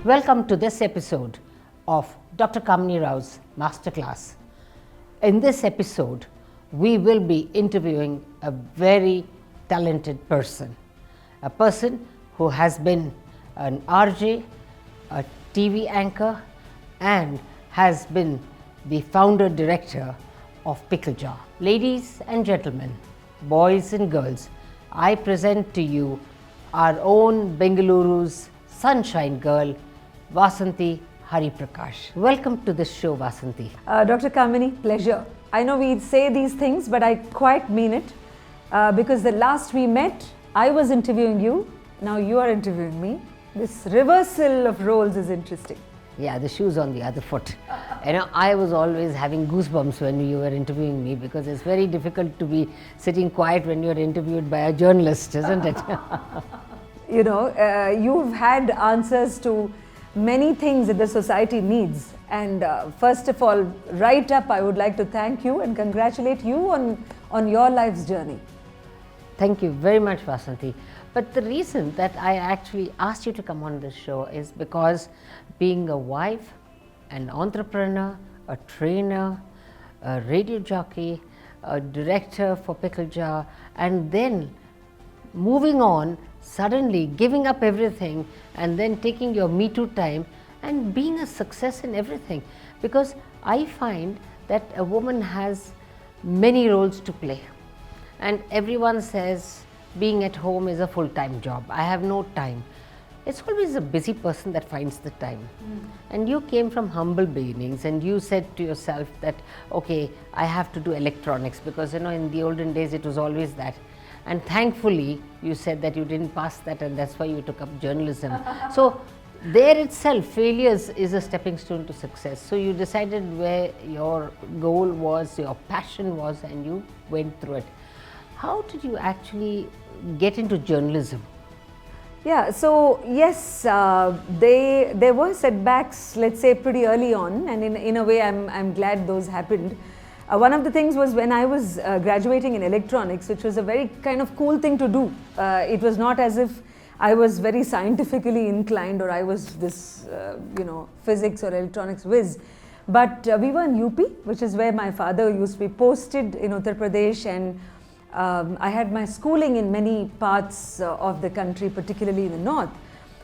Welcome to this episode of Dr. Kamini Rao's Masterclass. In this episode, we will be interviewing a very talented person, a person who has been an RJ, a TV anchor, and has been the founder director of Pickle Jar. Ladies and gentlemen, boys and girls, I present to you our own Bengaluru's sunshine girl, Vasanthi Hariprakash. Welcome to the show, Vasanthi. Dr. Kamini, pleasure. I know we say these things, but I quite mean it because the last we met, I was interviewing you, now you are interviewing me. This reversal of roles is interesting. Yeah, the shoe's on the other foot. I was always having goosebumps when you were interviewing me because it's very difficult to be sitting quiet when you're interviewed by a journalist, isn't it? You've had answers to many things that the society needs. And first of all, right up, I would like to thank you and congratulate you on your life's journey. Thank you very much, Vasanthi. But the reason that I actually asked you to come on this show is because being a wife, an entrepreneur, a trainer, a radio jockey, a director for Pickle Jar, and then moving on, suddenly giving up everything and then taking your Me Too time and being a success in everything. Because I find that a woman has many roles to play. And everyone says being at home is a full-time job. I have no time. It's always a busy person that finds the time. And you came from humble beginnings and you said to yourself that, okay, I have to do electronics because in the olden days it was always that. And thankfully you said that you didn't pass that and that's why you took up journalism. So there itself, failures is a stepping stone to success. So you decided where your goal was, your passion was, and you went through it. How did you actually get into journalism? Yeah, so yes, there were setbacks, let's say, pretty early on, and in a way I'm glad those happened. One of the things was when I was graduating in electronics, which was a very kind of cool thing to do. It was not as if I was very scientifically inclined or I was this, physics or electronics whiz. But we were in UP, which is where my father used to be posted in Uttar Pradesh, and I had my schooling in many parts of the country, particularly in the north.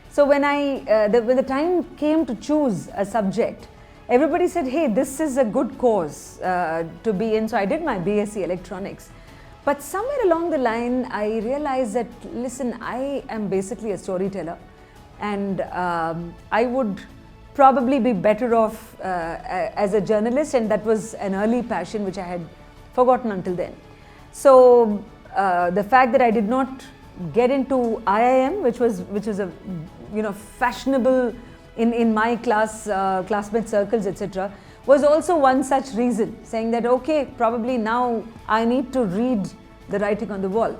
So when when the time came to choose a subject, everybody said, hey, this is a good course to be in. So I did my BSc Electronics. But somewhere along the line, I realized that, listen, I am basically a storyteller. And I would probably be better off as a journalist. And that was an early passion, which I had forgotten until then. So the fact that I did not get into IIM, which was a fashionable in my classmate circles, etc., was also one such reason, saying that okay, probably now I need to read the writing on the wall.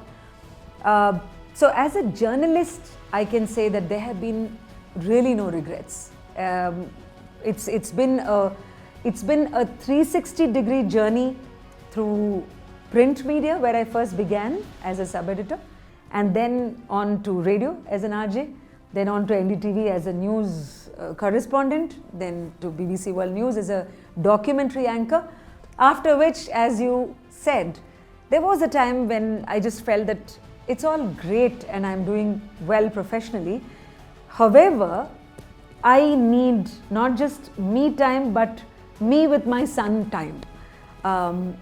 So as a journalist, I can say that there have been really no regrets. It's been a 360-degree journey through print media, where I first began as a sub-editor, and then on to radio as an RJ, then on to NDTV as a news correspondent, then to BBC World News as a documentary anchor. After which, as you said, there was a time when I just felt that it's all great and I'm doing well professionally. However, I need not just me time, but me with my son time.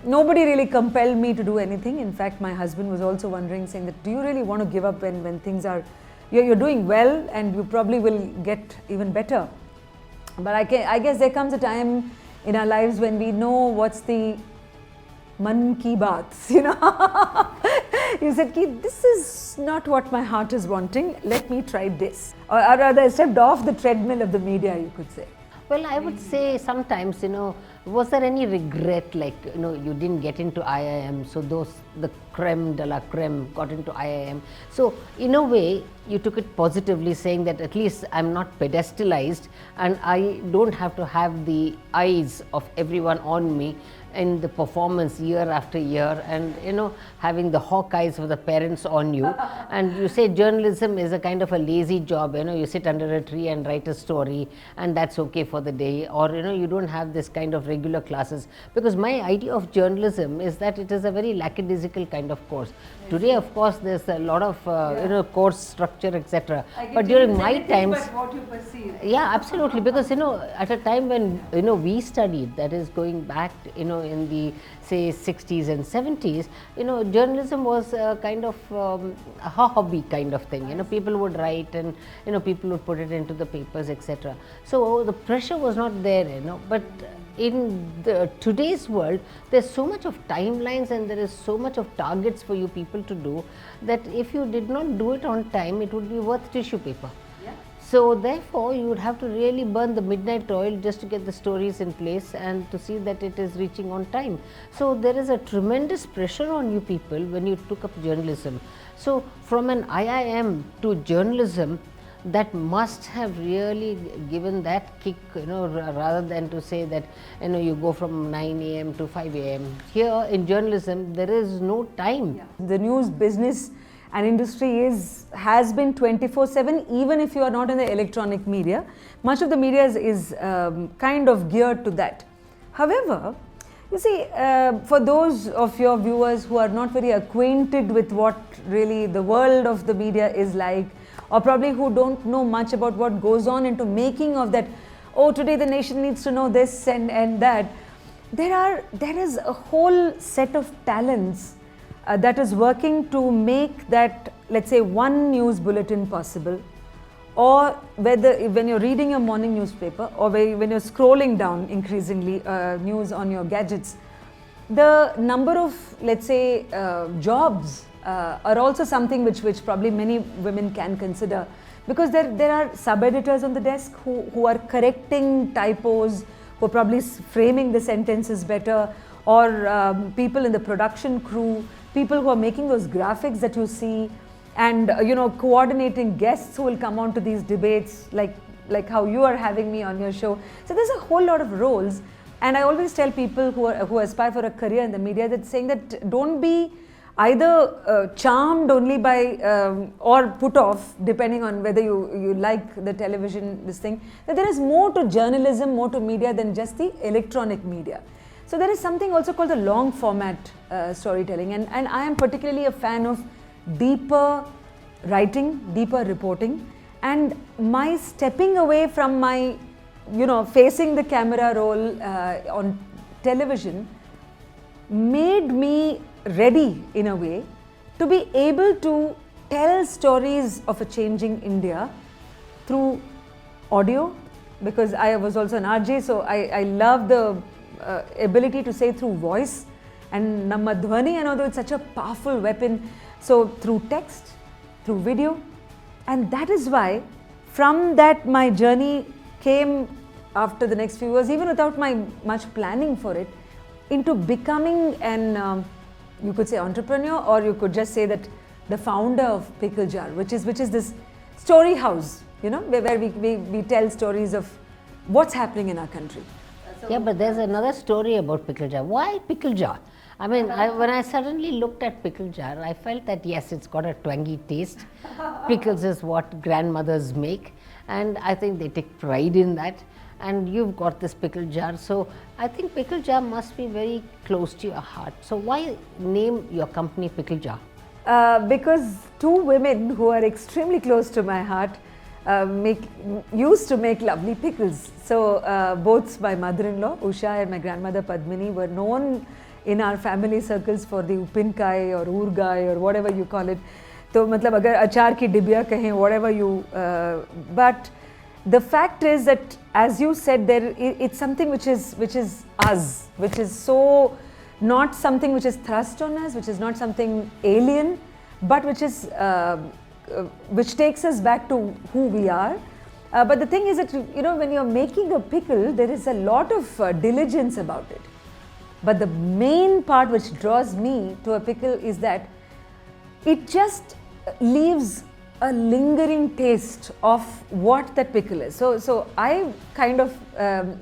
Nobody really compelled me to do anything. In fact, my husband was also wondering, saying that, do you really want to give up when things are, you're doing well and you probably will get even better. But I guess there comes a time in our lives when we know what's the man ki baats, You said, this is not what my heart is wanting, let me try this. Or rather, I stepped off the treadmill of the media, you could say. Well, I would say sometimes, Was there any regret, like, you didn't get into IIM, so the creme de la creme got into IIM? So in a way, you took it positively, saying that at least I'm not pedestalized and I don't have to have the eyes of everyone on me in the performance year after year, and having the hawk eyes of the parents on you. And you say journalism is a kind of a lazy job, you sit under a tree and write a story and that's okay for the day, or you don't have this kind of regular classes, because my idea of journalism is that it is a very lackadaisical kind of course. Today of course there's a lot of course structure, etc., but during my times, what you perceive. yeah, absolutely, because at a time when we studied, that is going back in the say 60s and 70s, journalism was a kind of a hobby kind of thing. People would write and people would put it into the papers, etc. So the pressure was not there, but in today's world there's so much of timelines and there is so much of targets for you people to do, that if you did not do it on time, it would be worth tissue paper. So therefore, you would have to really burn the midnight oil just to get the stories in place and to see that it is reaching on time. So there is a tremendous pressure on you people when you took up journalism. So from an IIM to journalism, that must have really given that kick, rather than to say that you go from 9 a.m. to 5 a.m. Here in journalism, there is no time. The news business and industry has been 24/7, even if you are not in the electronic media. Much of the media is kind of geared to that. However, you see, for those of your viewers who are not very acquainted with what really the world of the media is like, or probably who don't know much about what goes on into making of that, oh, today the nation needs to know this and that, there is a whole set of talents that is working to make that, let's say, one news bulletin possible, or when you're reading your morning newspaper, or when you're scrolling down increasingly news on your gadgets, the number of, let's say, jobs are also something which probably many women can consider, because there are sub-editors on the desk who are correcting typos, who are probably framing the sentences better, or people in the production crew, people who are making those graphics that you see, and coordinating guests who will come on to these debates, like how you are having me on your show. So there's a whole lot of roles, and I always tell people who aspire for a career in the media, that saying that don't be either charmed only by or put off, depending on whether you like the television, this thing, that there is more to journalism, more to media than just the electronic media. So there is something also called the long format storytelling, and I am particularly a fan of deeper writing, deeper reporting, and my stepping away from my facing the camera role on television made me ready in a way to be able to tell stories of a changing India through audio, because I was also an RJ, so I love the ability to say through voice, and Namma Dhwani and although it's such a powerful weapon, so through text, through video, and that is why from that my journey came after the next few years, even without my much planning for it, into becoming an you could say entrepreneur, or you could just say that the founder of Pickle Jar, which is this story house, where we tell stories of what's happening in our country. Yeah, but there's another story about Pickle Jar. Why Pickle Jar? I mean, when I suddenly looked at Pickle Jar, I felt that yes, it's got a twangy taste. Pickles is what grandmothers make, and I think they take pride in that. And you've got this Pickle Jar, so I think Pickle Jar must be very close to your heart. So why name your company Pickle Jar? Because two women who are extremely close to my heart used to make lovely pickles. So both my mother-in-law Usha and my grandmother Padmini were known in our family circles for the upinkai or urgai or whatever you call it. So matlab agar achar ki dibya kahe, whatever you, but the fact is that, as you said, it's something which is us, which is so not something which is thrust on us, which is not something alien, but which takes us back to who we are. But the thing is that, when you're making a pickle, there is a lot of diligence about it. But the main part which draws me to a pickle is that it just leaves a lingering taste of what that pickle is. So I kind of,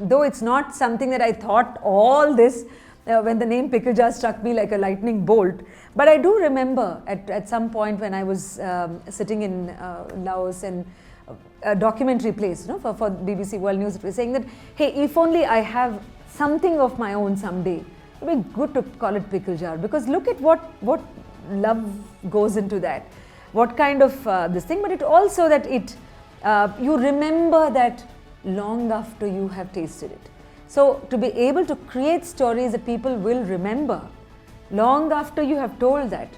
though it's not something that I thought all this when the name Pickle Jar struck me like a lightning bolt, but I do remember at some point when I was sitting in Laos and a documentary place, for BBC World News, it was saying that, hey, if only I have something of my own someday, it would be good to call it Pickle Jar, because look at what love goes into that, what kind of this thing, but it also that it you remember that long after you have tasted it. So to be able to create stories that people will remember long after you have told that,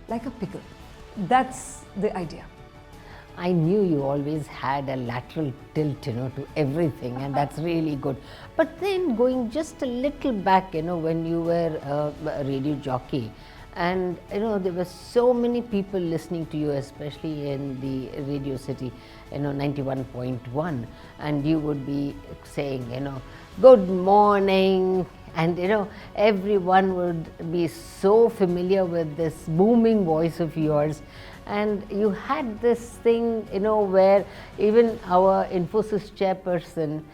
like a pickle, that's the idea. I knew you always had a lateral tilt, to everything, and that's really good. But then going just a little back, when you were a radio jockey, and there were so many people listening to you, especially in the Radio City, 91.1, and you would be saying, good morning, and everyone would be so familiar with this booming voice of yours. And you had this thing, where even our Infosys chairperson,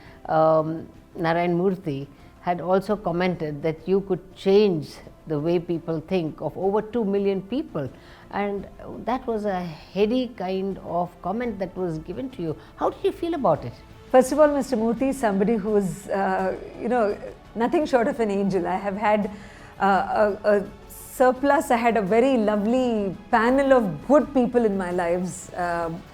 Narayan Murthy, had also commented that you could change the way people think of over 2 million people. And that was a heady kind of comment that was given to you. How did you feel about it? First of all, Mr. Murthy is somebody who is, nothing short of an angel. I have had a surplus. I had a very lovely panel of good people in my lives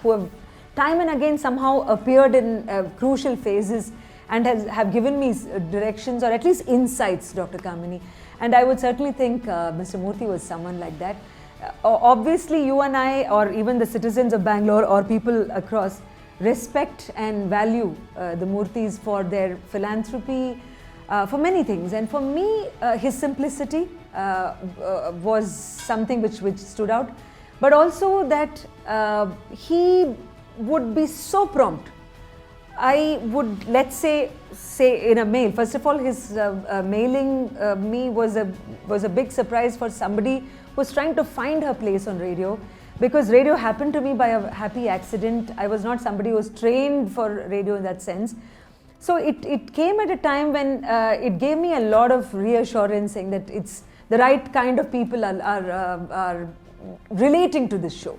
who have time and again somehow appeared in crucial phases and have given me directions or at least insights, Dr. Kamini. And I would certainly think Mr. Murthy was someone like that. Obviously, you and I, or even the citizens of Bangalore or people across, respect and value the Murthys for their philanthropy, for many things. And for me, his simplicity was something which stood out, but also that he would be so prompt. I would, let's say in a mail, first of all, his mailing me was a big surprise for somebody who was trying to find her place on radio, because radio happened to me by a happy accident. I was not somebody who was trained for radio in that sense. So it came at a time when it gave me a lot of reassurance, saying that it's the right kind of people are relating to this show.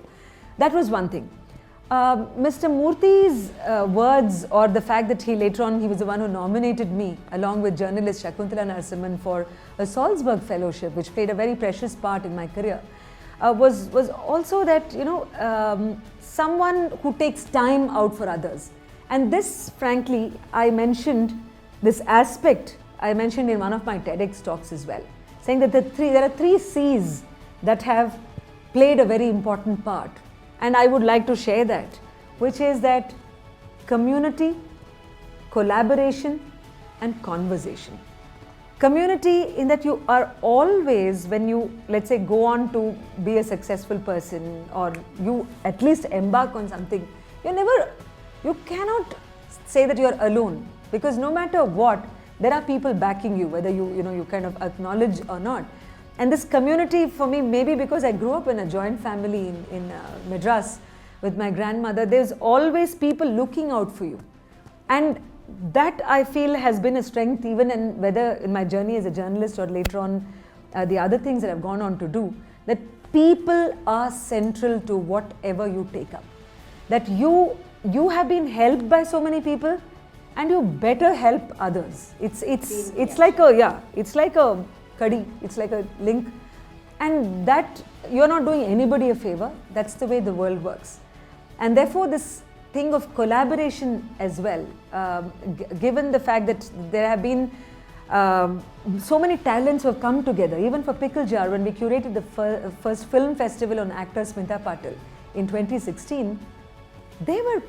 That was one thing. Mr. Murthy's words, or the fact that he later on, he was the one who nominated me along with journalist Shakuntala Narasimhan for a Salzburg Fellowship, which played a very precious part in my career, was also that, someone who takes time out for others. And this, frankly, I mentioned this aspect, I mentioned in one of my TEDx talks as well, saying that there are three C's that have played a very important part. And I would like to share that, which is that community, collaboration, and conversation. Community, in that you are always, when you, let's say, go on to be a successful person, or you at least embark on something, you cannot say that you are alone, because no matter what, there are people backing you, whether you kind of acknowledge or not. And this community for me, maybe because I grew up in a joint family in Madras with my grandmother, there's always people looking out for you. And that I feel has been a strength, even in whether in my journey as a journalist or later on the other things that I've gone on to do, that people are central to whatever you take up. That you have been helped by so many people, and you better help others. It's like a kadi, it's like a link, and that you're not doing anybody a favor. That's the way the world works. And therefore this thing of collaboration as well, given the fact that there have been so many talents who have come together, even for Pickle Jar, when we curated the first film festival on actor Smita Patil in 2016, there were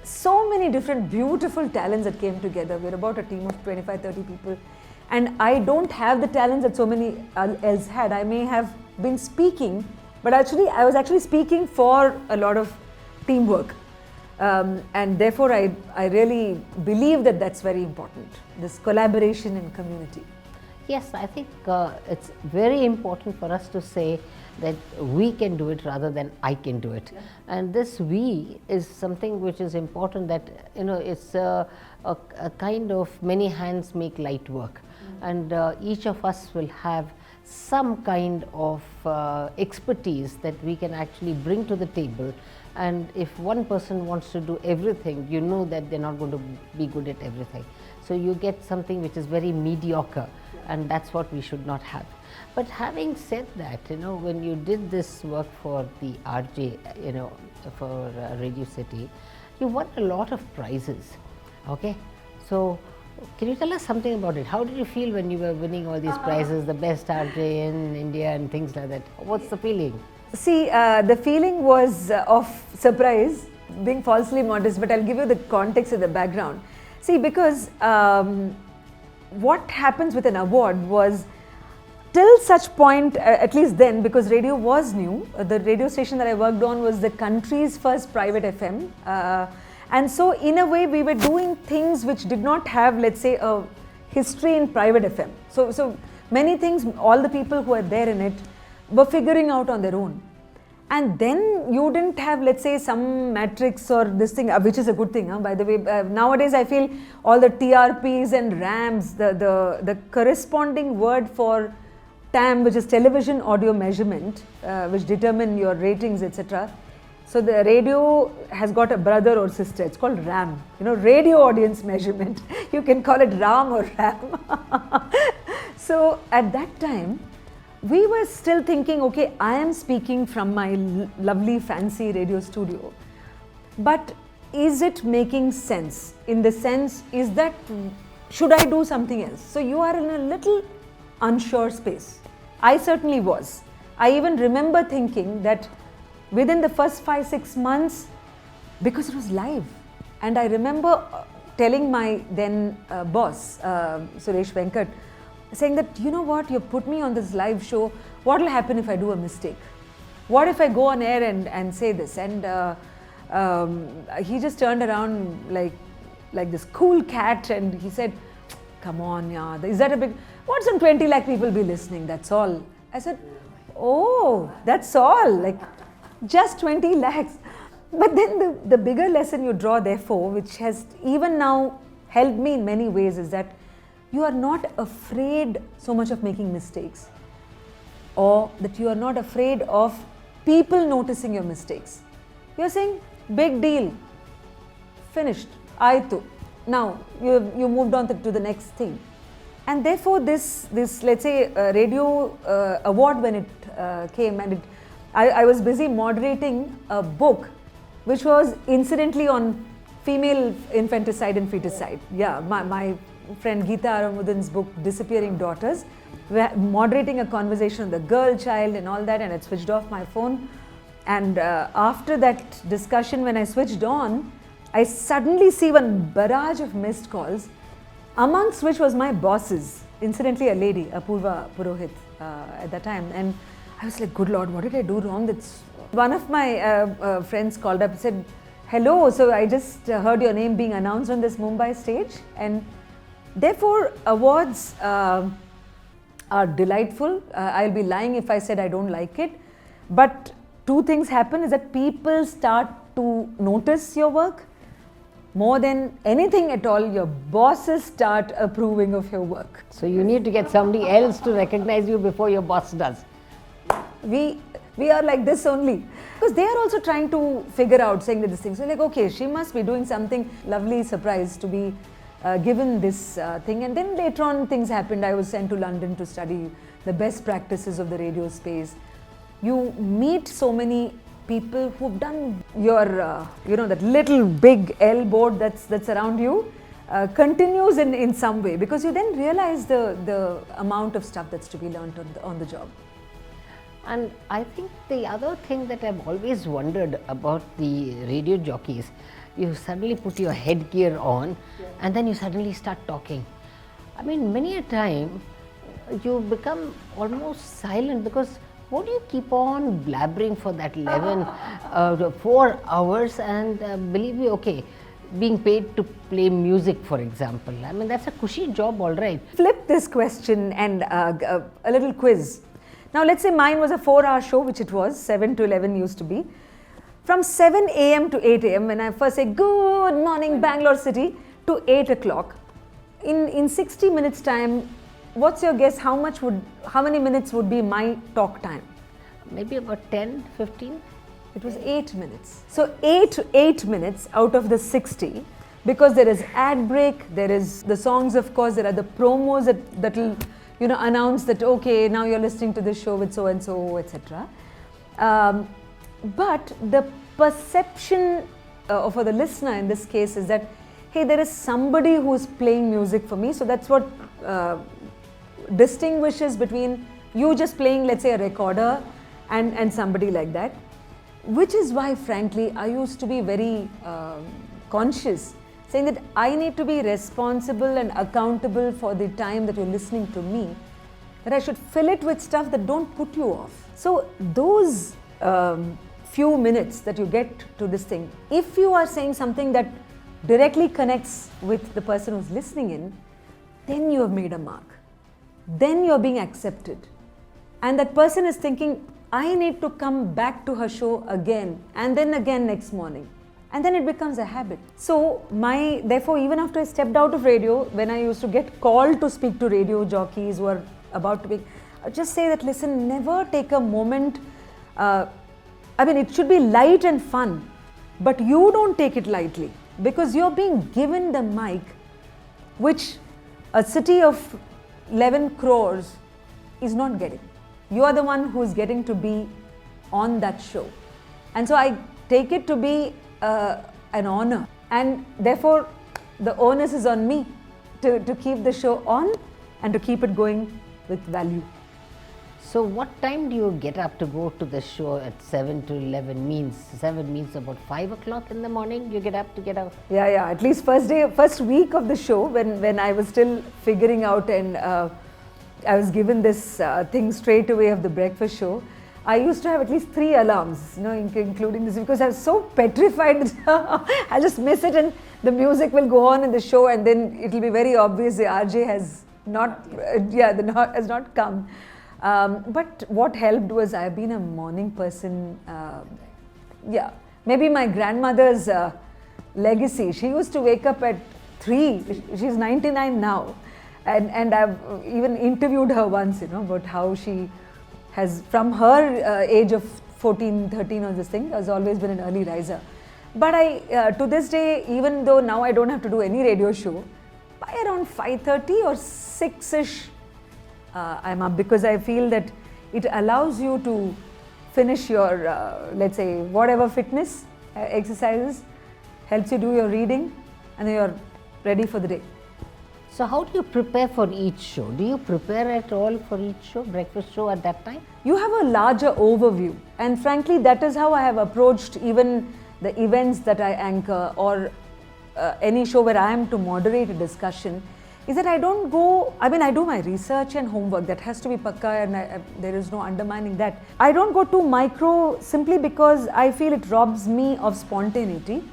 so many different beautiful talents that came together. We're about a team of 25-30 people. And I don't have the talents that so many else had. I may have been speaking, but I was actually speaking for a lot of teamwork. And therefore I really believe that that's very important, this collaboration and community. Yes, I think it's very important for us to say that we can do it rather than I can do it. And this we is something which is important, that it's a kind of many hands make light work. And each of us will have some kind of expertise that we can actually bring to the table. And if one person wants to do everything, you know that they're not going to be good at everything. So you get something which is very mediocre, and that's what we should not have. But having said that, when you did this work for the RJ, for Radio City, you won a lot of prizes. Okay, so can you tell us something about it? How did you feel when you were winning all these prizes, the best RJ in India and things like that? What's the feeling? See, the feeling was of surprise, being falsely modest, but I'll give you the context and the background. See, because what happens with an award was, till such point, at least then, because radio was new, the radio station that I worked on was the country's first private FM. And so in a way we were doing things which did not have, let's say, a history in private FM. So many things, all the people who were there in it were figuring out on their own. And then you didn't have, let's say, some matrix or this thing, which is a good thing, by the way. Nowadays I feel all the TRPs and RAMs, the corresponding word for TAM, which is television audio measurement, which determine your ratings, etc. So the radio has got a brother or sister, it's called RAM, radio audience measurement. You can call it RAM or RAM. So at that time, we were still thinking, okay, I am speaking from my lovely fancy radio studio, but is it making sense? In the sense, should I do something else? So you are in a little unsure space. I certainly was. I even remember thinking that within the first 5-6 months, because it was live, and I remember telling my then boss, Suresh Venkat, saying that, you know what, you put me on this live show, what will happen if I do a mistake? What if I go on air and say this? And he just turned around like this cool cat, and he said, come on, yeah, is that a big, what, some 20 lakh people be listening, that's all. I said, oh, that's all, like just 20 lakhs. But then the bigger lesson you draw, therefore, which has even now helped me in many ways, is that you are not afraid so much of making mistakes, or that you are not afraid of people noticing your mistakes. You are saying, big deal, finished, aitu. Now you moved on to the next thing. And therefore this let's say radio award, when it came, and I was busy moderating a book which was incidentally on female infanticide and feticide. Yeah, my friend Geeta Aramudan's book, Disappearing Daughters, moderating a conversation on the girl child and all that, and I switched off my phone. And after that discussion, when I switched on, I suddenly see one barrage of missed calls, amongst which was my boss's, incidentally a lady, Apurva Purohit at that time. And I was like, good Lord, what did I do wrong? One of my friends called up and said, hello, so I just heard your name being announced on this Mumbai stage. And therefore, awards are delightful. I'll be lying if I said I don't like it. But two things happen, is that people start to notice your work. More than anything at all, your bosses start approving of your work. So you need to get somebody else to recognize you before your boss does. We are like this only, because they are also trying to figure out, saying that this thing. So like, okay, she must be doing something lovely, surprise to be given this thing. And then later on things happened. I was sent to London to study the best practices of the radio space. You meet so many people who've done your, that little big L board that's around you continues in some way, because you then realize the amount of stuff that's to be learned on the job. And I think the other thing that I've always wondered about the radio jockeys, you suddenly put your headgear on, and then you suddenly start talking. I mean, many a time you become almost silent, because How do you keep on blabbering for that 4 hours and believe me, okay, being paid to play music, for example? I mean, that's a cushy job, all right. Flip this question and a little quiz. Now, let's say mine was a 4-hour show, which it was, 7 to 11 used to be. From 7 a.m. to 8 a.m., when I first say, good morning, Bangalore City, to 8 o'clock, in 60 minutes time, what's your guess, how many minutes would be my talk time? Maybe about 10, 15? It was 8 minutes. So 8 minutes out of the 60, because there is ad break, there is the songs, of course, there are the promos that will, announce that, okay, now you're listening to this show with so and so, etc. But the perception for the listener in this case is that, hey, there is somebody who's playing music for me. So that's what distinguishes between you just playing, let's say, a recorder and somebody like that. Which is why, frankly, I used to be very conscious, saying that I need to be responsible and accountable for the time that you're listening to me, that I should fill it with stuff that don't put you off. So those few minutes that you get to this thing, if you are saying something that directly connects with the person who's listening in, then you have made a mark. Then you're being accepted. And that person is thinking, I need to come back to her show again and then again next morning. And then it becomes a habit. So therefore, even after I stepped out of radio, when I used to get called to speak to radio jockeys who are about to be, I just say that, listen, never take a moment. It should be light and fun, but you don't take it lightly because you're being given the mic, which a city of 11 crores is not getting. You are the one who's getting to be on that show. And so I take it to be an honor. And therefore, the onus is on me to keep the show on and to keep it going with value. So what time do you get up to go to the show at 7 to 11 means? 7 means about 5 o'clock in the morning you get up to get up? Yeah, at least first week of the show when I was still figuring out and I was given this thing straight away of the breakfast show. I used to have at least 3 alarms, including this, because I was so petrified that I'll just miss it and the music will go on in the show and then it'll be very obvious the RJ has has not come. But what helped was I've been a morning person. Maybe my grandmother's legacy. She used to wake up at 3. She's 99 now. And I've even interviewed her once, about how she has, from her age of 14, 13 or this thing, has always been an early riser. But I, to this day, even though now I don't have to do any radio show, by around 5:30 or 6ish, I'm up, because I feel that it allows you to finish your, let's say, whatever fitness exercises, helps you do your reading, and then you're ready for the day. So how do you prepare for each show? Do you prepare at all for each show, breakfast show at that time? You have a larger overview, and frankly that is how I have approached even the events that I anchor or any show where I am to moderate a discussion, is that I don't go, I do my research and homework, that has to be pakka, and there is no undermining that. I don't go too micro simply because I feel it robs me of spontaneity,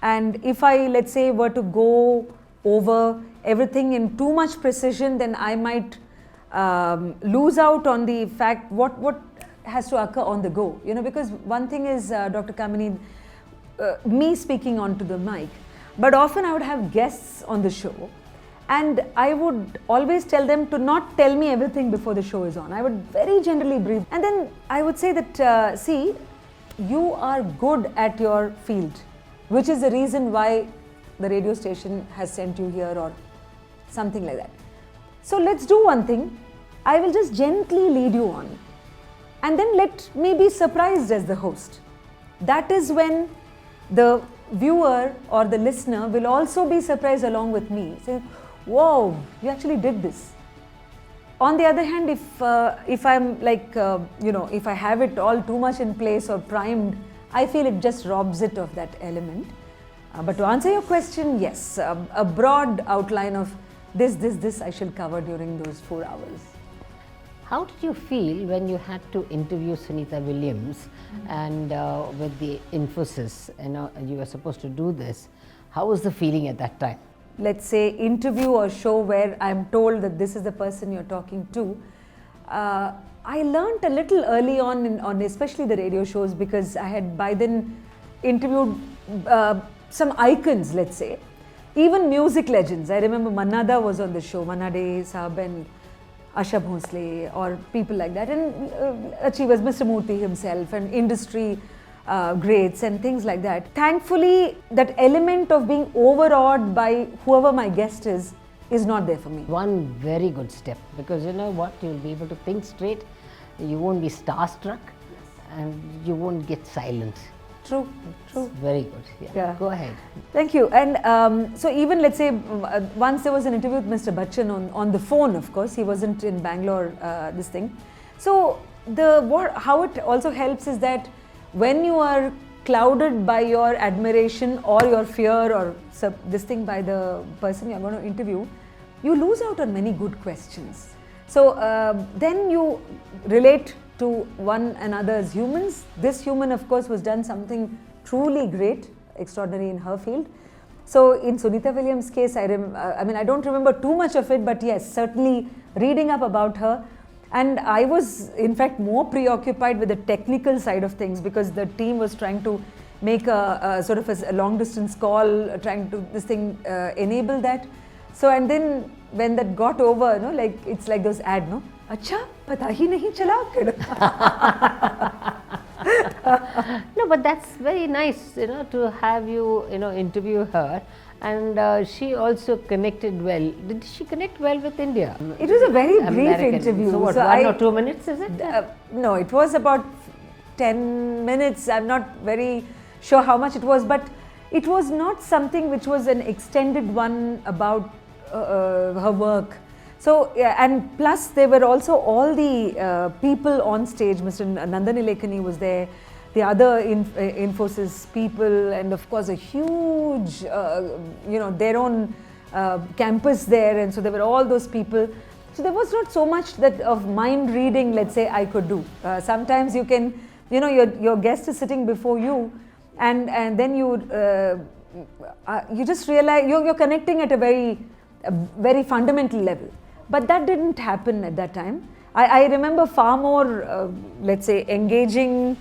and if I, let's say, were to go over everything in too much precision, then I might lose out on the fact what has to occur on the go, because one thing is Dr. Kamini, me speaking onto the mic, but often I would have guests on the show and I would always tell them to not tell me everything before the show is on. I would very generally brief, and then I would say that see, you are good at your field, which is the reason why the radio station has sent you here or something like that. So let's do one thing. I will just gently lead you on and then let me be surprised as the host. That is when the viewer or the listener will also be surprised along with me, saying, whoa, you actually did this. On the other hand, if I'm like, if I have it all too much in place or primed, I feel it just robs it of that element. But to answer your question, yes, a broad outline of this I shall cover during those 4 hours. How did you feel when you had to interview Sunita Williams and with the Infosys, you were supposed to do this? How was the feeling at that time? Let's say interview or show where I'm told that this is the person you're talking to. I learned a little early on especially the radio shows, because I had by then interviewed some icons, let's say, even music legends. I remember Manna Da was on the show, Manna De Saab and Asha Bhonsle or people like that, and achievers, Mr. Murthy himself, and industry greats and things like that. Thankfully, that element of being overawed by whoever my guest is not there for me. One very good step, because you know what, you'll be able to think straight, you won't be starstruck, and you won't get silent. True. Very good. Yeah. Go ahead. Thank you. And so even let's say once there was an interview with Mr. Bachchan on the phone, of course, he wasn't in Bangalore, this thing. So how it also helps is that when you are clouded by your admiration or your fear or this thing by the person you're going to interview, you lose out on many good questions. So then you relate to one another as humans. This human, of course, was done something truly great, extraordinary in her field. So in Sunita Williams' case, I mean, I don't remember too much of it, but yes, certainly reading up about her. And I was, in fact, more preoccupied with the technical side of things, because the team was trying to make a sort of a long distance call, trying to enable that. So, and then when that got over, you know, like it's like those ad, no? Acha, pata hi nahi chala. No, but that's very nice, you know, to have you, you know, interview her. And she also connected well. Did she connect well with India? It was a very brief interview. So what, 1 or 2 minutes is it? No, it was about 10 minutes. I'm not very sure how much it was, but it was not something which was an extended one about her work. So, yeah, and plus there were also all the people on stage. Mr. Nandan Nilekani was there, the other Infosys people, and of course a huge, you know, their own campus there, and so there were all those people. So there was not so much that of mind reading, let's say, I could do. Sometimes you can, you know, your guest is sitting before you, and then you just realize you're connecting at a very fundamental level. But that didn't happen at that time. I remember far more, let's say, engaging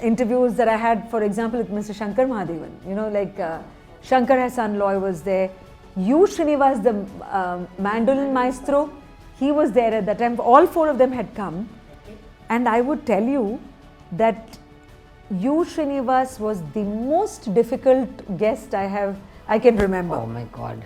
interviews that I had, for example, with Mr. Shankar Mahadevan. You know, like Shankar Hassan Loy was there. U. Srinivas, the mandolin maestro, he was there at that time. All four of them had come. And I would tell you that U. Srinivas was the most difficult guest I can remember. Oh my God.